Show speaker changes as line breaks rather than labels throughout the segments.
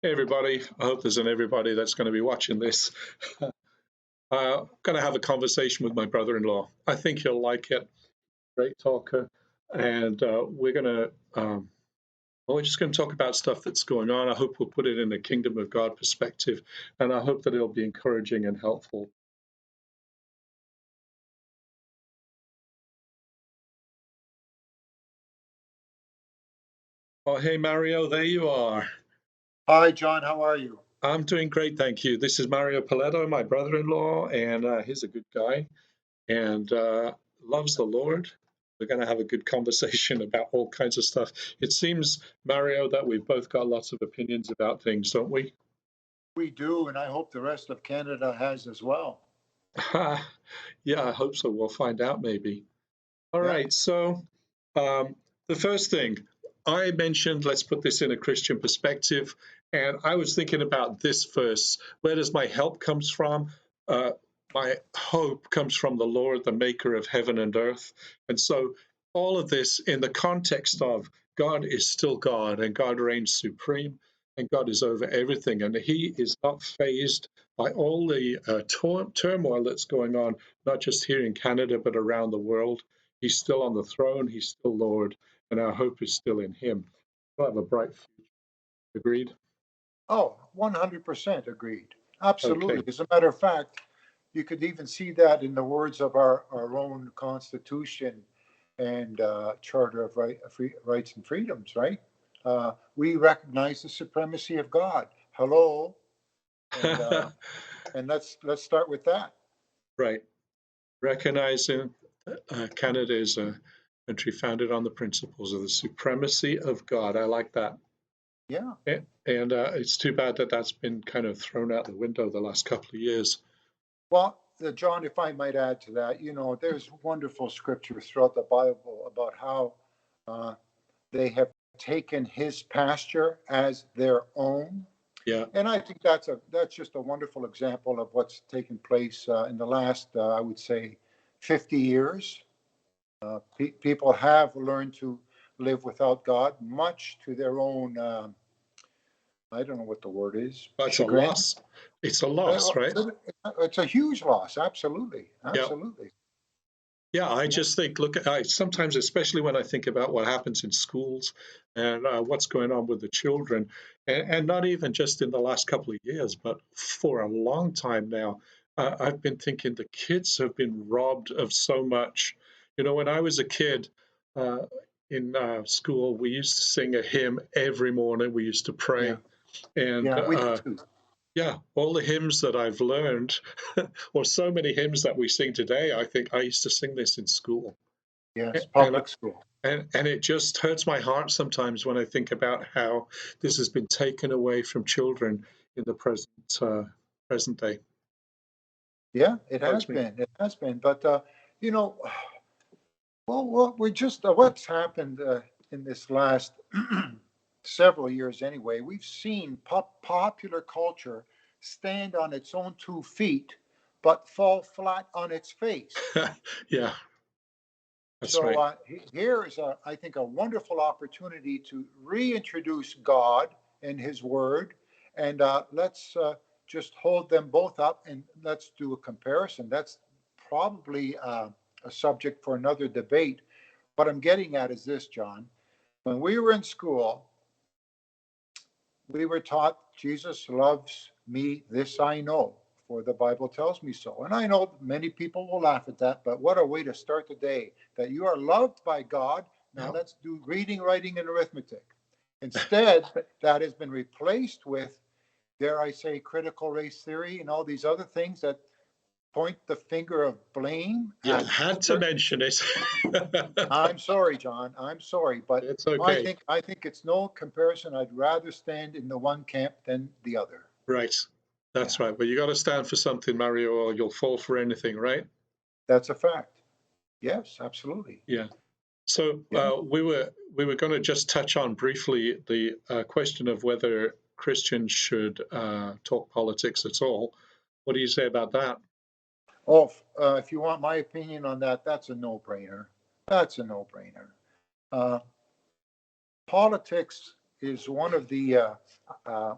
Hey everybody, I hope there's an everybody that's going to be watching this. I'm going to have a conversation with my brother-in-law. I think he'll like it. Great talker. And we're just going to talk about stuff that's going on. I hope we'll put it in a kingdom of God perspective. And I hope that it'll be encouraging and helpful. Oh, hey Mario, there you are.
Hi, John. How are you?
I'm doing great, thank you. This is Mario Paletto, my brother-in-law, and he's a good guy and loves the Lord. We're going to have a good conversation about all kinds of stuff. It seems, Mario, that we've both got lots of opinions about things, don't we?
We do, and I hope the rest of Canada has as well.
Yeah, I hope so. We'll find out maybe. All
Yeah.
right. So, the first thing I mentioned, let's put this in a Christian perspective. And I was thinking about this verse. Where does my help comes from? Uh, my hope comes from the Lord, the maker of heaven and earth. And so, all of this in the context of God is still God and God reigns supreme and God is over everything. And He is not fazed by all the turmoil that's going on, not just here in Canada, but around the world. He's still on the throne. He's still Lord, and our hope is still in Him. We'll have a bright future. Agreed?
Oh, 100% agreed. Absolutely.
Okay.
As a matter of fact, you could even see that in the words of our own Constitution and Charter of Rights and Freedoms, right? We recognize the supremacy of God. Hello, and and let's start with that.
Right. Recognizing Canada is a country founded on the principles of the supremacy of God. I like that.
Yeah.
And it's too bad that that's been kind of thrown out the window the last couple of years.
Well, John, if I might add to that, there's wonderful scripture throughout the Bible about how they have taken His pasture as their own,
Yeah.
and I think that's just a wonderful example of what's taken place in the last, I would say, 50 years. People have learned to live without God, much to their own. I don't know what the word is.
That's a
Chagrin.
loss. It's a loss, right?
It's a huge loss. Absolutely,
Yeah.
absolutely.
Yeah, I just think, look, sometimes, especially when I think about what happens in schools and what's going on with the children, and not even just in the last couple of years, but for a long time now, I've been thinking the kids have been robbed of so much. You know, when I was a kid uh, in school, we used to sing a hymn every morning. We used to
Yeah,
pray. And
yeah, we did too.
yeah, all the hymns that I've learned, or so many hymns that we sing today, I think I used to sing this in school.
Yes,
And
public school.
and it just hurts my heart sometimes when I think about how this has been taken away from children in the present day.
Yeah, it
Bugs
has
me.
been. It has been. But you know, well, we just what's happened in this last several years anyway. We've seen popular culture stand on its own 2 feet, but fall flat on its face.
Yeah, that's
So
right.
here is, I think, a wonderful opportunity to reintroduce God and His Word, and let's just hold them both up and let's do a comparison. That's probably a subject for another debate. What I'm getting at is this, John. When we were in school, we were taught Jesus loves me, this I know, for the Bible tells me so. And I know many people will laugh at that, but what a way to start the day, that you are loved by God. Now
Yeah.
let's do reading, writing, and arithmetic. Instead, that has been replaced with, dare I say, critical race theory and all these other things that point the finger of blame
Yeah,
at
had to
certain.
mention it.
I'm sorry, John. I'm sorry, but
It's okay.
I think it's no comparison. I'd rather stand in the one camp than the other.
Right. That's
Yeah,
right. But you got to stand for something, Mario, or you'll fall for anything, right?
that's a fact. Yes, absolutely.
Yeah. So
Yeah.
we were going to just touch on briefly the question of whether Christians should talk politics at all. What do you say about that?
Oh, if you want my opinion on that, that's a no-brainer. That's a no-brainer. Uh, Politics is one of the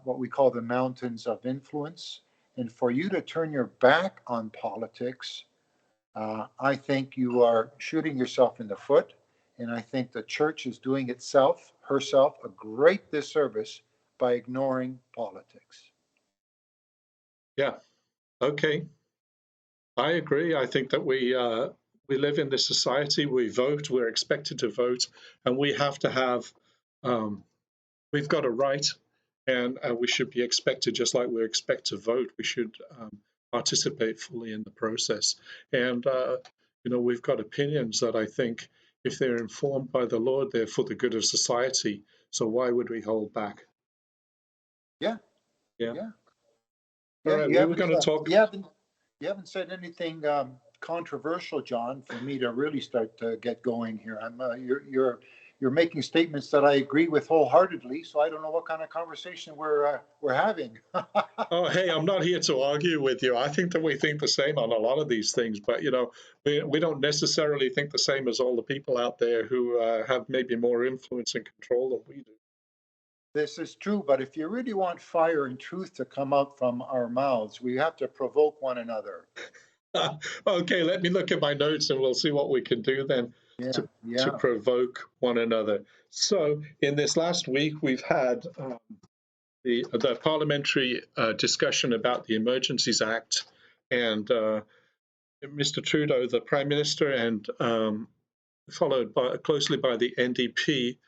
what we call the mountains of influence. And for you to turn your back on politics, I think you are shooting yourself in the foot. And I think the church is doing herself, a great disservice by ignoring politics.
Yeah. Okay. I agree. I think that we live in this society. We vote. We're expected to vote, and we have to have. We've got a right, and we should be expected, just like we expect to vote. We should participate fully in the process. And we've got opinions that I think, if they're informed by the Lord, they're for the good of society. So why would we hold back?
Yeah,
Yeah.
yeah,
All
yeah.
right. We were going to talk.
You haven't said anything controversial, John, for me to really start to get going here. You're making statements that I agree with wholeheartedly. So I don't know what kind of conversation we're having.
Oh, hey, I'm not here to argue with you. I think that we think the same on a lot of these things, but we don't necessarily think the same as all the people out there who have maybe more influence and control than we do.
This is true, but if you really want fire and truth to come out from our mouths, we have to provoke one another.
Okay, let me look at my notes and we'll see what we can do then
Yeah,
to
yeah.
provoke one another. So, in this last week, we've had the parliamentary discussion about the Emergencies Act, and Mr. Trudeau, the Prime Minister, and followed closely by the NDP,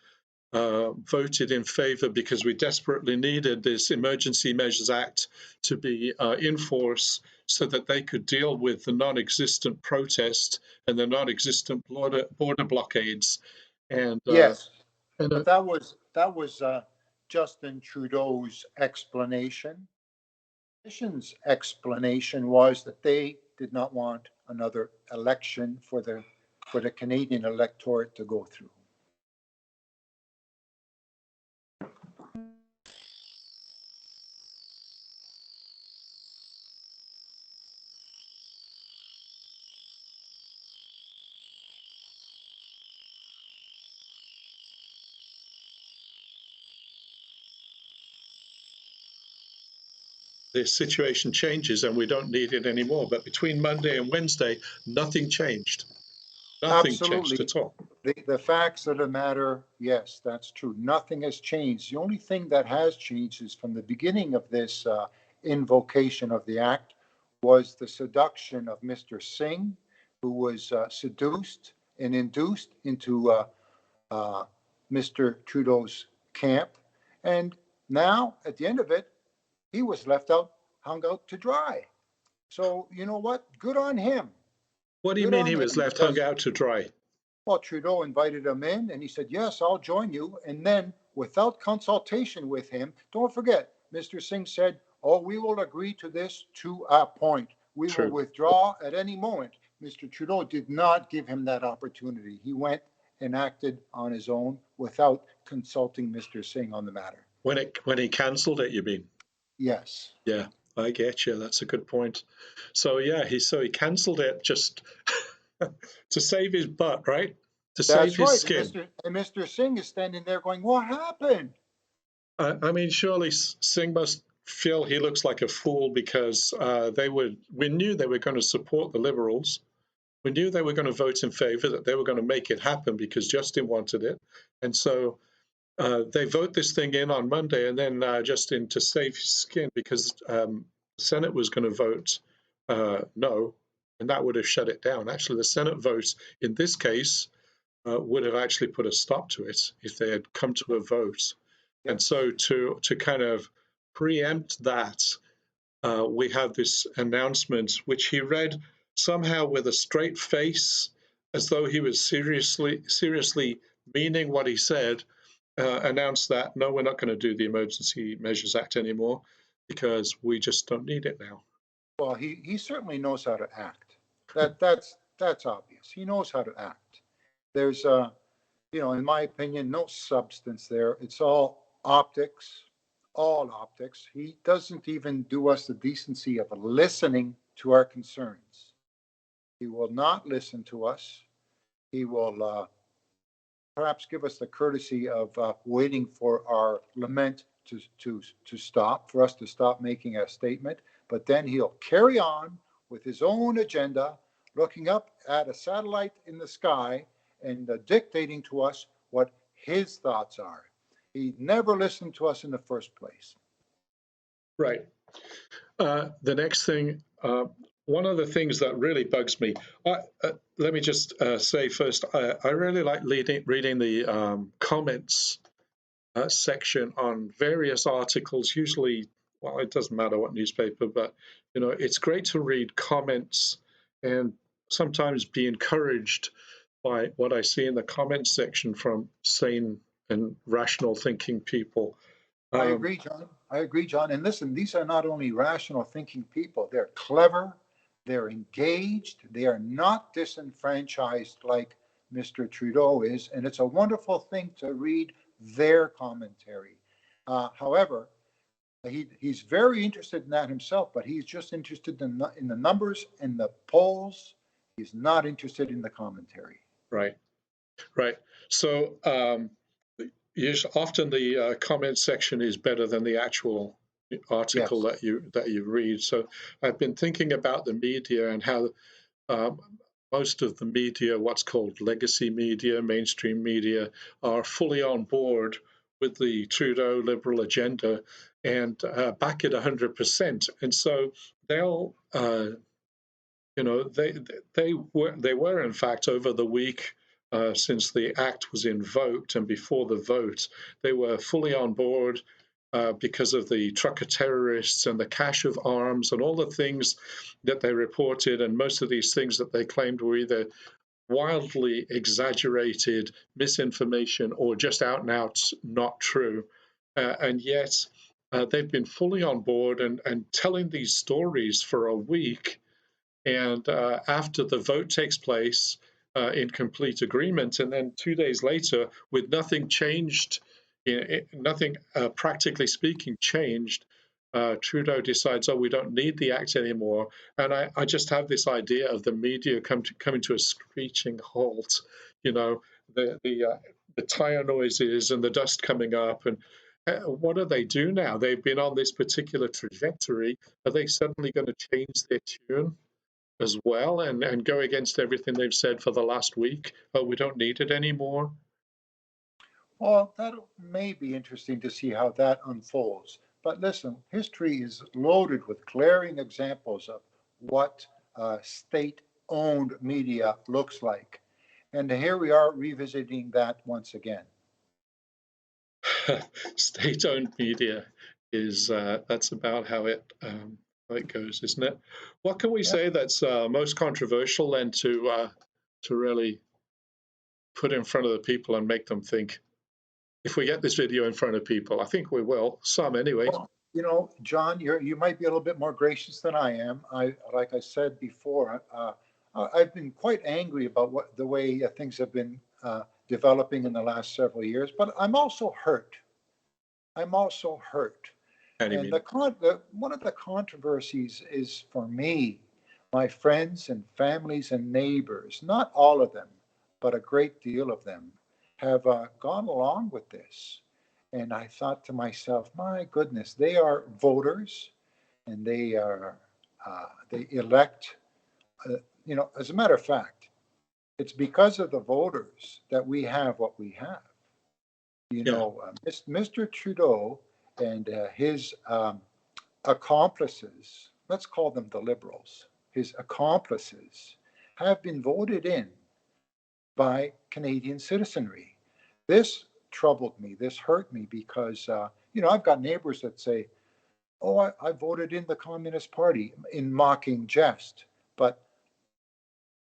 voted in favour because we desperately needed this Emergency Measures Act to be in force so that they could deal with the non-existent protest and the non-existent border blockades. And
Yes,
and
but that was Justin Trudeau's explanation. Commission's explanation was that they did not want another election for the Canadian electorate to go through.
the situation changes and we don't need it anymore. But between Monday and Wednesday, nothing changed. Nothing changed
Absolutely.
at all.
The facts of the matter, yes, that's true. Nothing has changed. The only thing that has changed is from the beginning of this invocation of the act was the seduction of Mr. Singh, who was seduced and induced into Mr. Trudeau's camp. And now, at the end of it, he was hung out to dry. So, you know what? Good on him.
What do you
Good
mean
on
he was
him
left hung
because
out to dry?
well, Trudeau invited him in and he said, yes, I'll join you. And then, without consultation with him, don't forget, Mr. Singh said, oh, we will agree to this to a point. We will
True.
withdraw at any moment. Mr. Trudeau did not give him that opportunity. He went and acted on his own without consulting Mr. Singh on the matter.
When he cancelled it, you mean?
Yes.
Yeah, I get you. That's a good point. So yeah, he cancelled it just to save his butt, right? To save
That's
his
right. And
skin.
Mr. Singh is standing there going, what happened?
I mean, surely Singh must feel he looks like a fool because we knew they were going to support the Liberals. We knew they were going to vote in favour, that they were going to make it happen because Justin wanted it. And so they vote this thing in on Monday, and then Justin, to save his skin, because the Senate was going to vote no, and that would have shut it down. Actually, the Senate vote in this case would have actually put a stop to it if they had come to a vote. And
Yes.
so to kind of preempt that, we have this announcement, which he read somehow with a straight face, as though he was seriously meaning what he said. Announced that no, we're not going to do the Emergency Measures Act anymore because we just don't need it now.
Well, he certainly knows how to act. That's obvious. He knows how to act. There's in my opinion, no substance there. It's all optics. He doesn't even do us the decency of listening to our concerns. He will not listen to us. He will perhaps give us the courtesy of waiting for our lament to stop, for us to stop making a statement, but then he'll carry on with his own agenda, looking up at a satellite in the sky and dictating to us what his thoughts are. He never listened to us in the first place.
Right. The next thing, one of the things that really bugs me, let me just say first, I really like reading the comments section on various articles, usually, well, it doesn't matter what newspaper, but, it's great to read comments and sometimes be encouraged by what I see in the comments section from sane and rational thinking people.
I agree, John. I agree, John. And listen, these are not only rational thinking people, they're clever, they're engaged, they are not disenfranchised like Mr. Trudeau is. And it's a wonderful thing to read their commentary. However, he's very interested in that himself, but he's just interested in the numbers and the polls. He's not interested in the commentary.
Right, right. So often the comment section is better than the actual article
Yes.
that you read. So I've been thinking about the media and how um, most of the media, what's called legacy media, mainstream media, are fully on board with the Trudeau Liberal agenda and back it 100%. And so they'll, they were in fact over the week. Since the act was invoked and before the vote, they were fully on board because of the trucker terrorists and the cache of arms and all the things that they reported. And most of these things that they claimed were either wildly exaggerated misinformation or just out and out not true. And yet they've been fully on board and telling these stories for a week. And after the vote takes place in complete agreement, and then 2 days later, with nothing changed, nothing practically speaking changed, Trudeau decides, oh, we don't need the act anymore. And I just have this idea of the media coming to a screeching halt. You know, the tire noises and the dust coming up, and what do they do now? They've been on this particular trajectory. Are they suddenly going to change their tune as well and go against everything they've said for the last week? Oh, we don't need it anymore.
Well, that may be interesting to see how that unfolds. But listen, history is loaded with glaring examples of what state owned media looks like. And here we are revisiting that once again.
State-owned media is that's about how it goes, isn't it? What can we
Yeah.
say that's most controversial then to really put in front of the people and make them think? If we get this video in front of people, I think we will, some anyway.
Well, John, you might be a little bit more gracious than I am. Like I said before, I've been quite angry about the way things have been developing in the last several years, but I'm also hurt. I'm also hurt.
How do you
And
mean?
one of the controversies is for me, my friends and families and neighbors, not all of them, but a great deal of them, have gone along with this. And I thought to myself, my goodness, they are voters and they elect, as a matter of fact, it's because of the voters that we have what we have.
Yeah,
Mr. Trudeau and his accomplices, let's call them the Liberals, his accomplices, have been voted in by Canadian citizenry. This troubled me. This hurt me because, I've got neighbors that say, oh, I voted in the Communist Party in mocking jest. But,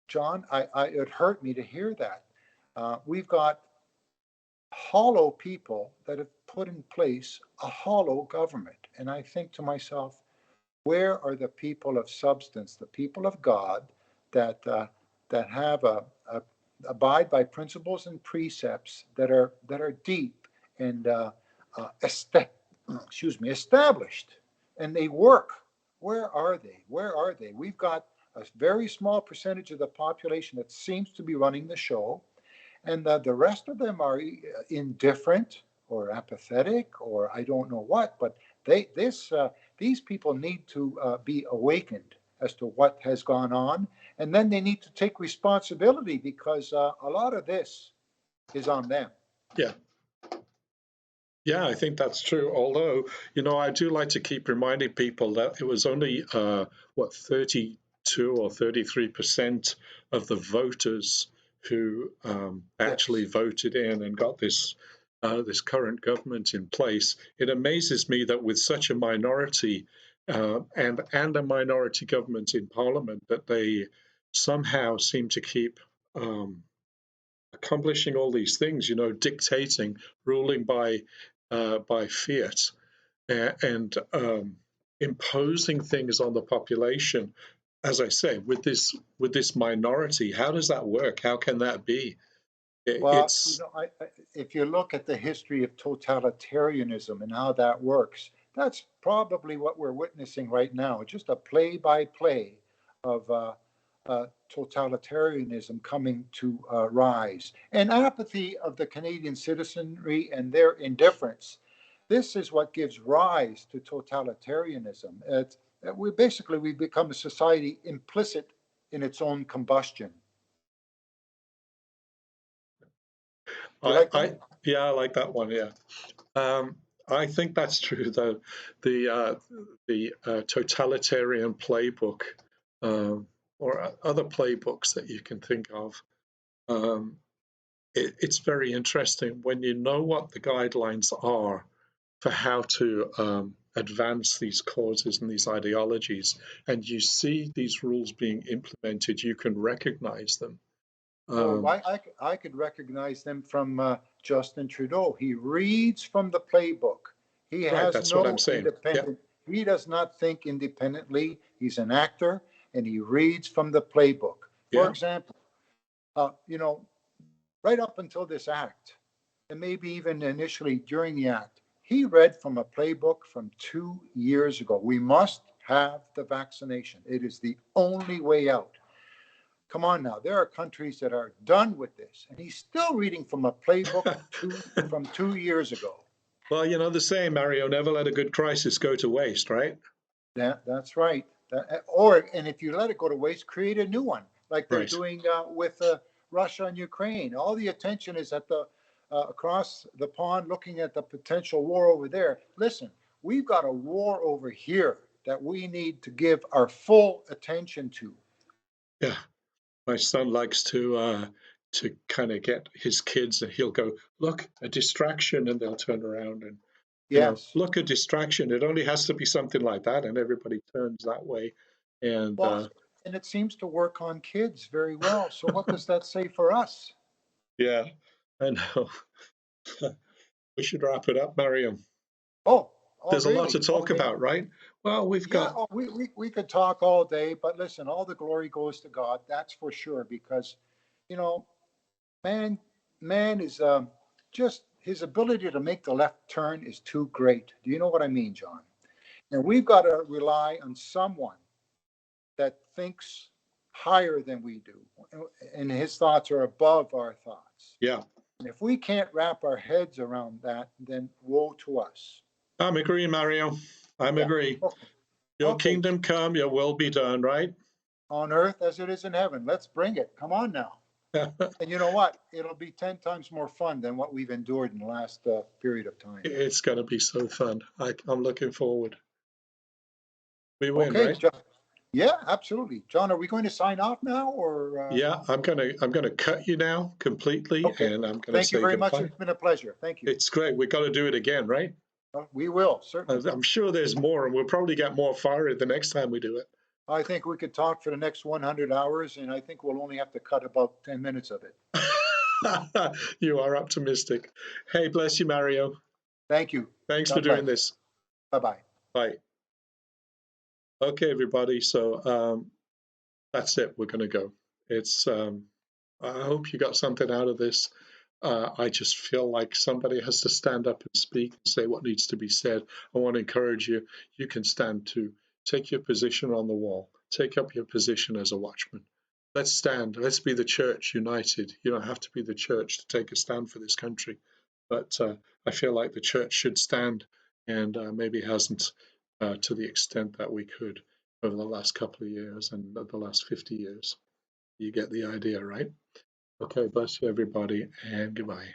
John, it hurt me to hear that. We've got hollow people that have put in place a hollow government. And I think to myself, where are the people of substance, the people of God that have abide by principles and precepts that are deep and established, and they work? Where are they? Where are they? We've got a very small percentage of the population that seems to be running the show, and the rest of them are indifferent or apathetic or I don't know what. But these people need to be awakened as to what has gone on, and then they need to take responsibility because a lot of this is on them.
Yeah. Yeah, I think that's true. Although, I do like to keep reminding people that it was only, 32 or 33% of the voters who actually
Yes.
voted in and got this current government in place. It amazes me that with such a minority and a minority government in Parliament, that they somehow seem to keep accomplishing all these things, dictating, ruling by fiat, and imposing things on the population. As I say, with this minority, how does that work? How can that be?
Well,
It's
if you look at the history of totalitarianism and how that works, that's probably what we're witnessing right now. Just a play-by-play of totalitarianism coming to rise, and apathy of the Canadian citizenry and their indifference. This is what gives rise to totalitarianism. We become a society implicit in its own combustion. Do you
I,
like that?
I yeah, I like that one. Yeah. Um, I think that's true, though. The totalitarian playbook, or other playbooks that you can think of, um, it's very interesting when you know what the guidelines are for how to advance these causes and these ideologies, and you see these rules being implemented. You can recognize them.
Oh,
Um,
I could recognize them from Justin Trudeau. He reads from the playbook. He
right,
has
that's what I'm
no
saying. Yeah,
independent, he does not think independently. He's an actor and he reads from the playbook. For
yeah,
example, uh, you know, right up until this act, and maybe even initially during the act, he read from a playbook from 2 years ago. We must have the vaccination. It is the only way out. Come on now, there are countries that are done with this, and he's still reading from a playbook from 2 years ago.
well, the saying, Mario, never let a good crisis go to waste, right?
That's right. And if you let it go to waste, create a new one, like they're
Right.
doing with Russia and Ukraine. All the attention is at the across the pond, looking at the potential war over there. Listen, we've got a war over here that we need to give our full attention to.
Yeah. My son likes to kind of get his kids, and he'll go, look, a distraction, and they'll turn around and,
Yes.
look, a distraction. It only has to be something like that, and everybody turns that way. And
Well, and it seems to work on kids very well. So what does that say for us?
yeah, I know. We should wrap it up, Mario.
Oh, oh,
There's a lot to
really?
talk
Okay.
about, right? Well, we've
Yeah,
got,
oh, we could talk all day, but listen, all the glory goes to God. That's for sure, because, you know, man, man is just his ability to make the left turn is too great. Do you know what I mean, John? And we've got to rely on someone that thinks higher than we do, and his thoughts are above our thoughts.
yeah,
And if we can't wrap our heads around that, then woe to us.
I'm agreeing, Mario. I'm
Yeah.
agree.
Okay.
Your
Okay.
kingdom come, your will be done, right?
On earth as it is in heaven. Let's bring it. Come on now. And you know what? It'll be 10 times more fun than what we've endured in the last period of time.
It's going to be so fun. I'm looking forward. We win,
Okay,
right?
John. Yeah, absolutely. John, are we going to sign off now or?
Yeah, I'm gonna cut you now completely,
Okay.
and I'm gonna
Thank you
say
very much.
goodbye.
It's been a pleasure. Thank you.
It's great. We've got to do it again, right?
We will, certainly.
I'm sure there's more, and we'll probably get more fiery the next time we do it.
I think we could talk for the next 100 hours, and I think we'll only have to cut about 10 minutes of it.
You are optimistic. Hey, bless you, Mario.
Thank you.
Thanks for
God
doing
bless.
this.
Bye bye.
Bye. Okay, everybody. So that's it. We're going to go. It's. I hope you got something out of this. I just feel like somebody has to stand up and speak and say what needs to be said. I want to encourage you. You can stand too. Take your position on the wall. Take up your position as a watchman. let's stand. Let's be the church united. You don't have to be the church to take a stand for this country, but I feel like the church should stand, and maybe hasn't to the extent that we could over the last couple of years and the last 50 years. You get the idea, right? Okay, bless you, everybody, and goodbye.